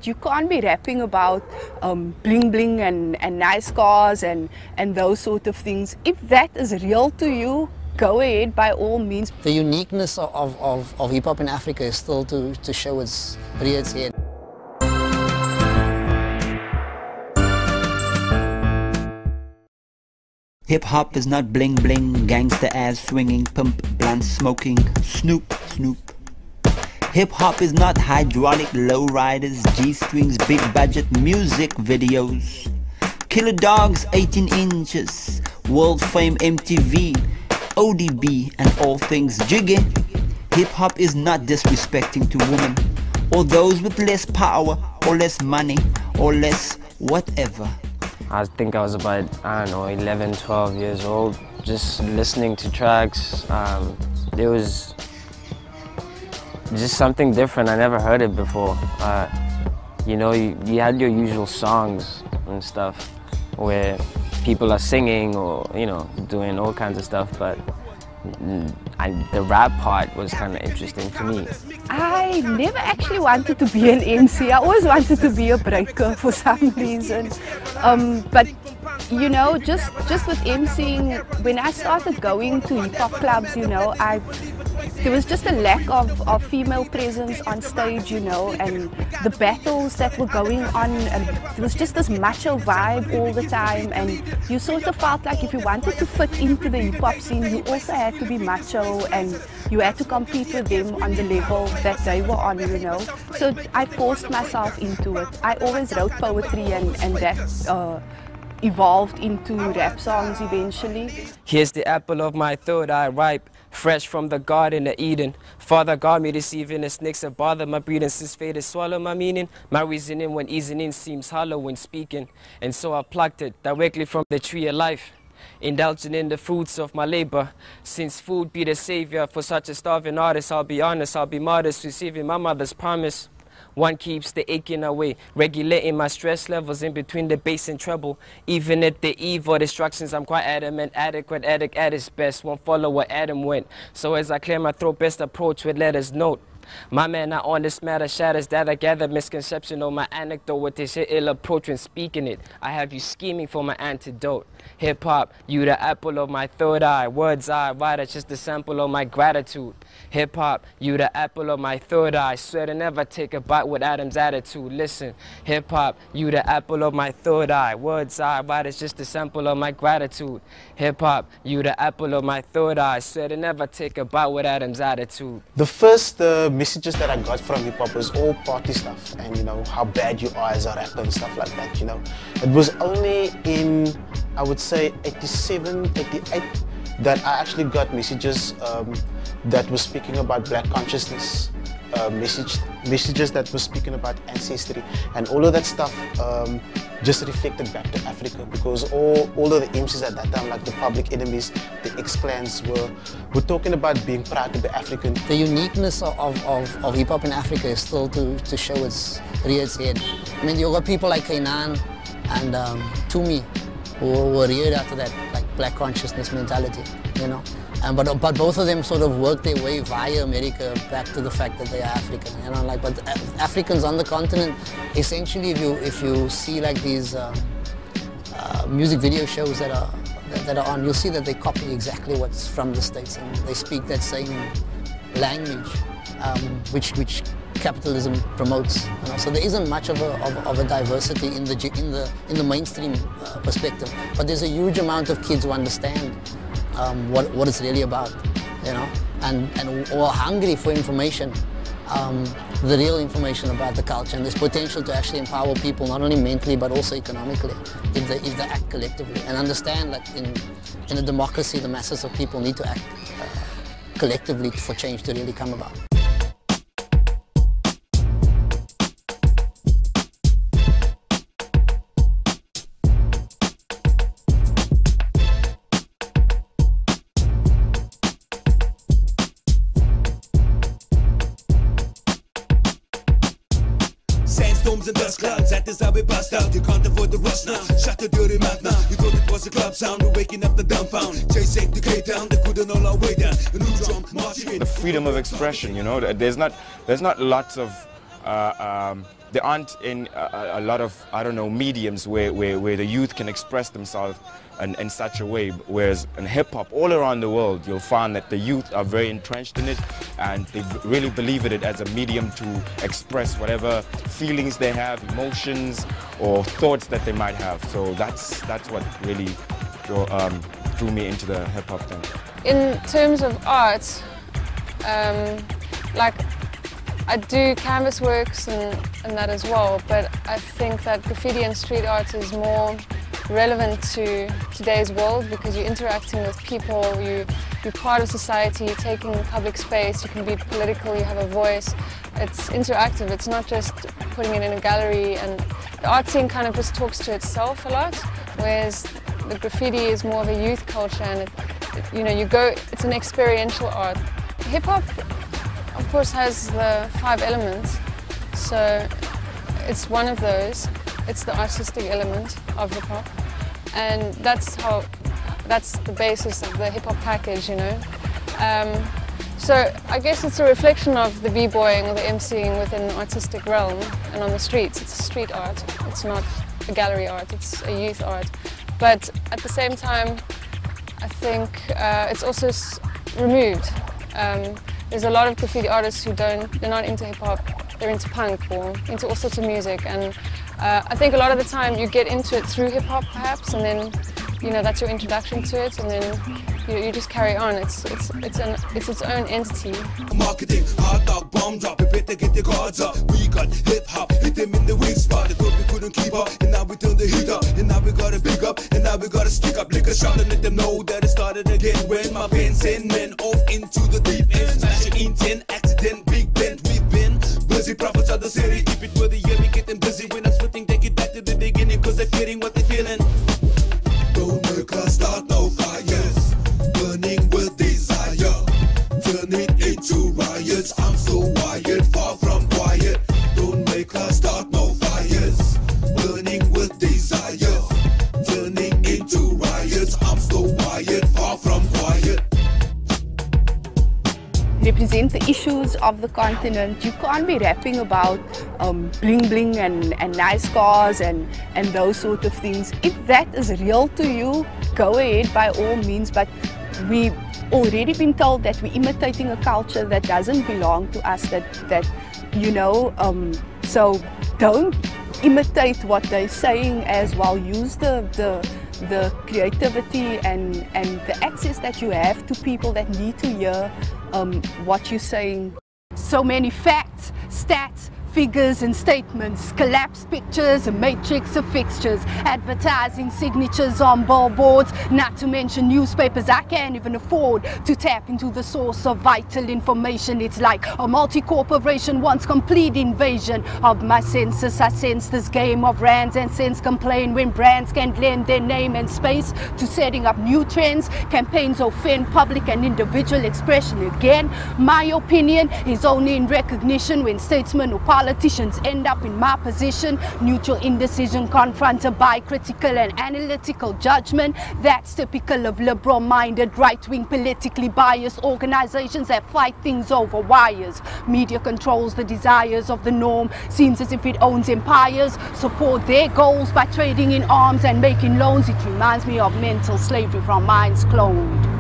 you can't be rapping about bling bling and nice cars and those sort of things. If that is real to you, go ahead by all means. The uniqueness of hip-hop in Africa is still to show its rear its head. Hip-hop is not bling bling, gangster ass swinging, pump, blunt smoking, snoop, snoop. Hip-hop is not hydraulic lowriders, G-strings, big budget music videos. Killer Dogs 18 inches, world fame MTV, ODB and all things jiggy. Hip-hop is not disrespecting to women or those with less power or less money or less whatever. I think I was about, I don't know, 11, 12 years old, just listening to tracks. It was just something different. I never heard it before. You know, you had your usual songs and stuff where people are singing or, you know, doing all kinds of stuff, but the rap part was kind of interesting to me. I never actually wanted to be an MC. I always wanted to be a breaker for some reason. But you know, just with MCing, when I started going to hip hop clubs, you know, there was just a lack of female presence on stage, you know, and the battles that were going on, and there was just this macho vibe all the time, and you sort of felt like if you wanted to fit into the hip hop scene, you also had to be macho and you had to compete with them on the level that they were on, you know. So I forced myself into it. I always wrote poetry and that evolved into rap songs eventually. Here's the apple of my third eye ripe, fresh from the garden of Eden. Father God me deceiving, the snakes that bother my breathing, since fate has swallowed my meaning. My reasoning when easing in seems hollow when speaking, and so I plucked it directly from the tree of life, indulging in the fruits of my labor. Since food be the savior for such a starving artist, I'll be honest, I'll be modest, receiving my mother's promise. One keeps the aching away, regulating my stress levels in between the bass and treble. Even at the eve of destructions, I'm quite adamant, adequate, addict at its best. Won't follow where Adam went. So as I clear my throat, best approach with letters note. My man, not on this matter, shatters that I gather misconception on my anecdote with this ill approach when speaking it. I have you scheming for my antidote. Hip-hop, you the apple of my third eye. Words I write, it's just a sample of my gratitude. Hip-hop, you the apple of my third eye. Swear to never take a bite with Adam's attitude. Listen, hip-hop, you the apple of my third eye. Words I write, it's just a sample of my gratitude. Hip-hop, you the apple of my third eye. Swear to never take a bite with Adam's attitude. The first messages that I got from hip-hop was all party stuff and, you know, how bad you are as a rapper and stuff like that, you know. It was only in, I would say, 87, 88 that I actually got messages that were speaking about black consciousness, messages that were speaking about ancestry, and all of that stuff just reflected back to Africa, because all of the MCs at that time, like the Public Enemies, the X-Clans, were talking about being proud to be African. The uniqueness of hip-hop in Africa is still to show its rear its head. I mean, you've got people like Kainan and Tumi, who were reared after that, like black consciousness mentality, you know. But both of them sort of worked their way via America back to the fact that they are African, you know. Like, but Africans on the continent, essentially, if you see like these music video shows that are on, you'll see that they copy exactly what's from the States, and they speak that same language, which capitalism promotes. You know? So there isn't much of a diversity in the mainstream perspective, but there's a huge amount of kids who understand what it's really about, you know, and are hungry for information, the real information about the culture, and there's potential to actually empower people not only mentally but also economically if they act collectively and understand that in a democracy the masses of people need to act collectively for change to really come about. Sandstorms and dust clouds, that is how we bust out. You can't afford the rush now, shut the dirty mouth now. You thought it was a club sound, we're waking up the dumbfound. Chasing the K-Town, they couldn't all our way down. A new drum marching in. The freedom of expression, you know, there's not lots of there aren't in a lot of, I don't know, mediums where the youth can express themselves in such a way. Whereas in hip-hop, all around the world, you'll find that the youth are very entrenched in it, and they really believe in it as a medium to express whatever feelings they have, emotions or thoughts that they might have. So that's what really drew me into the hip-hop thing. In terms of art, like, I do canvas works and that as well, but I think that graffiti and street art is more relevant to today's world because you're interacting with people, you're part of society, you're taking public space, you can be political, you have a voice. It's interactive, it's not just putting it in a gallery, and the art scene kind of just talks to itself a lot, whereas the graffiti is more of a youth culture, and it's an experiential art. Hip-hop, of course, has the 5 elements, so it's one of those. It's the artistic element of hip-hop, and that's the basis of the hip-hop package, you know. So I guess it's a reflection of the b-boying or the MCing within the artistic realm, and on the streets. It's a street art. It's not a gallery art. It's a youth art. But at the same time, I think it's also removed. There's a lot of graffiti artists who they're not into hip-hop, they're into punk or into all sorts of music, and I think a lot of the time you get into it through hip-hop perhaps, and then that's your introduction to it, and then you just carry on. It's its own entity. Marketing, hard dog, bomb drop, you better get your guards up. We got hip-hop, hit them in the weak spot. They thought we couldn't keep up, and now we turn the heat up, and now we gotta big up, and now we gotta stick up. Lick a shot and let them know that it started again. When my pen send men off into the deep end, smashing intent, accident, big bend. We've been busy prophets of the city. Keep it where the year, we get them busy. When I'm splitting, take it back to the beginning, cause they're feeling what they're feeling. Don't make us start no fires, burning with desire. Turn it into riots, I'm so wired, far from quiet. Don't make us start no fires, burning with desire. Turning into riots, I'm so wired, far from quiet. Represent the issues of the continent. You can't be rapping about bling bling and nice cars and those sort of things. If that is real to you, go ahead by all means, but we've already been told that we're imitating a culture that doesn't belong to us, so don't imitate what they're saying as well. Use the creativity and the access that you have to people that need to hear what you're saying. So many facts, stats, figures and statements, collapsed pictures, a matrix of fixtures, advertising signatures on billboards, not to mention newspapers I can't even afford to tap into the source of vital information. It's like a multi-corporation wants complete invasion of my senses. I sense this game of rands and cents complain when brands can't lend their name and space to setting up new trends. Campaigns offend public and individual expression. Again, my opinion is only in recognition when statesmen or politicians end up in my position. Neutral indecision confronted by critical and analytical judgment. That's typical of liberal-minded, right-wing, politically biased organizations that fight things over wires. Media controls the desires of the norm. Seems as if it owns empires. Support their goals by trading in arms and making loans. It reminds me of mental slavery from minds cloned.